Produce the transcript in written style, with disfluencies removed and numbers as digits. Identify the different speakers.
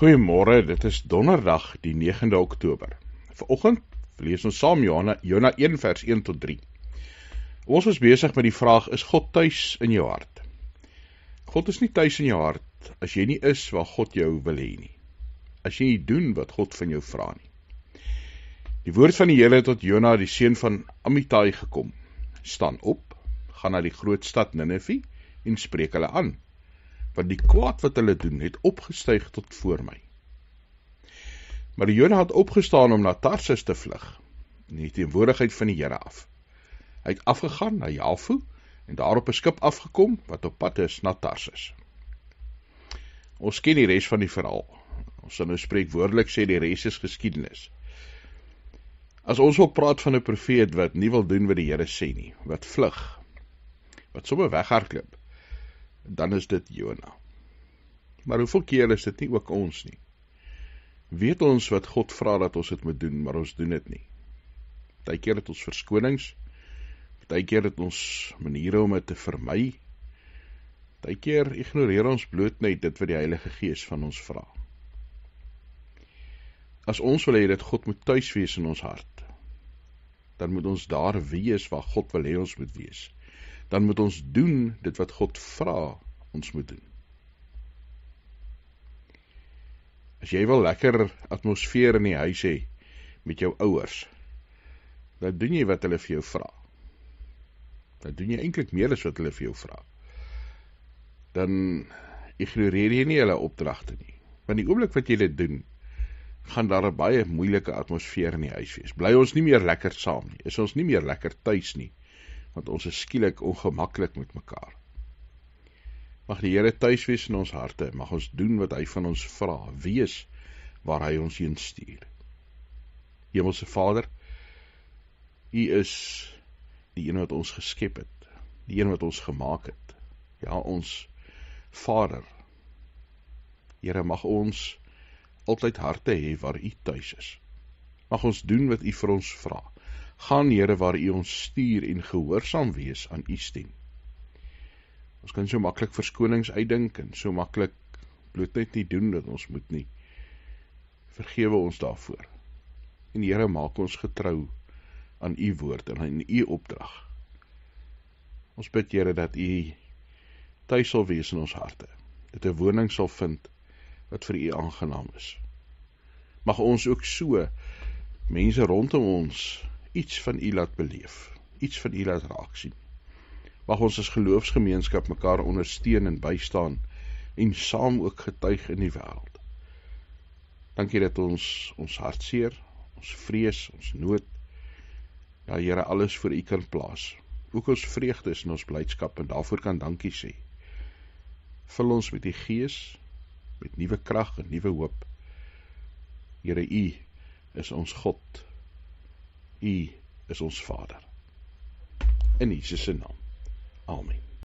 Speaker 1: Goeiemôre, dit is donderdag die 9de Oktober. Vanoggend lees ons saam Jona 1 vers 1 tot 3. Ons is besig met die vraag, is God tuis in jou hart? God is nie tuis in jou hart as jy nie is waar God jou wil hê nie. As jy nie doen wat God van jou vra nie. Die woord van die Here het tot Jona, die seun van Amittai, gekom. Staan op, gaan na die groot stad Ninive en spreek hulle aan. Want die kwaad wat hulle doen, het opgestyg tot voor my. Maar die Jona het opgestaan om na Tarsis te vlug, in die teenwoordigheid van die Here af. Hy het afgegaan na Jafo, en daar op 'n skip afgekom, wat op pad is na Tarsis. Ons ken die res van die verhaal. Ons sal nou spreekwoordelik sê, die res is geskiedenis. As ons wil praat van 'n profeet wat nie wil doen wat die Here sê nie, wat vlug, wat sommer weghardloop, dan is dit Jona. Maar hoeveel keer is dit nie ook ons nie? Weet ons wat God vra dat ons dit moet doen, maar ons doen dit nie. Partykeer het ons verskonings, partykeer het ons maniere om dit te vermy, partykeer ignoreer ons bloot net dit wat die Heilige Gees van ons vra. As ons wil hê dat God moet tuis wees in ons hart, dan moet ons daar wees waar God wil hê ons moet wees. Dan moet ons doen dit wat God vra ons moet doen. As jy wil lekker atmosfeer in die huis hê met jou ouers, dan doen jy wat hulle vir jou vra. Dan doen jy eintlik meer as wat hulle vir jou vra. Dan ignoreer jy nie hulle opdragte nie. Want die oomblik wat jy dit doen, gaan daar 'n baie moeilike atmosfeer in die huis wees. Bly ons nie meer lekker saam nie, is ons nie meer lekker tuis nie, want ons is skielik ongemaklik met mekaar. Mag die Here tuis wees in ons harte, mag ons doen wat hy van ons vra, wees waar hy ons heen stuur. Hemelse Vader, U is die een wat ons geskep het, die een wat ons gemaak het, ja, ons Vader. Here, mag ons altyd harte hê waar U tuis is. Mag ons doen wat U vir ons vra. Gaan, Here, waar U ons stuur en gehoorsaam wees aan U stem. Ons kan so maklik verskonings uitdink en so maklik bloot net nie doen dat ons moet nie. Vergewe ons daarvoor. En Here, maak ons getrou aan U woord en aan U opdrag. Ons bid, Here, dat U tuis sal wees in ons harte, dat 'n woning sal vind wat vir U aangenaam is. Mag ons ook so mense rondom ons iets van U laat beleef, iets van U laat raak sien. Mag ons as geloofsgemeenskap mekaar ondersteun en bystaan en saam ook getuig in die wêreld. Dankie dat ons hartseer, ons vrees, ons nood, ja Here, alles voor U kan plaas. Ook ons vreugdes en ons blydskap, en daarvoor kan dankie sê. Vul ons met die Gees, met nuwe krag en nuwe hoop. Here, U is ons God. U is ons Vader. In Jesus se naam. Amen.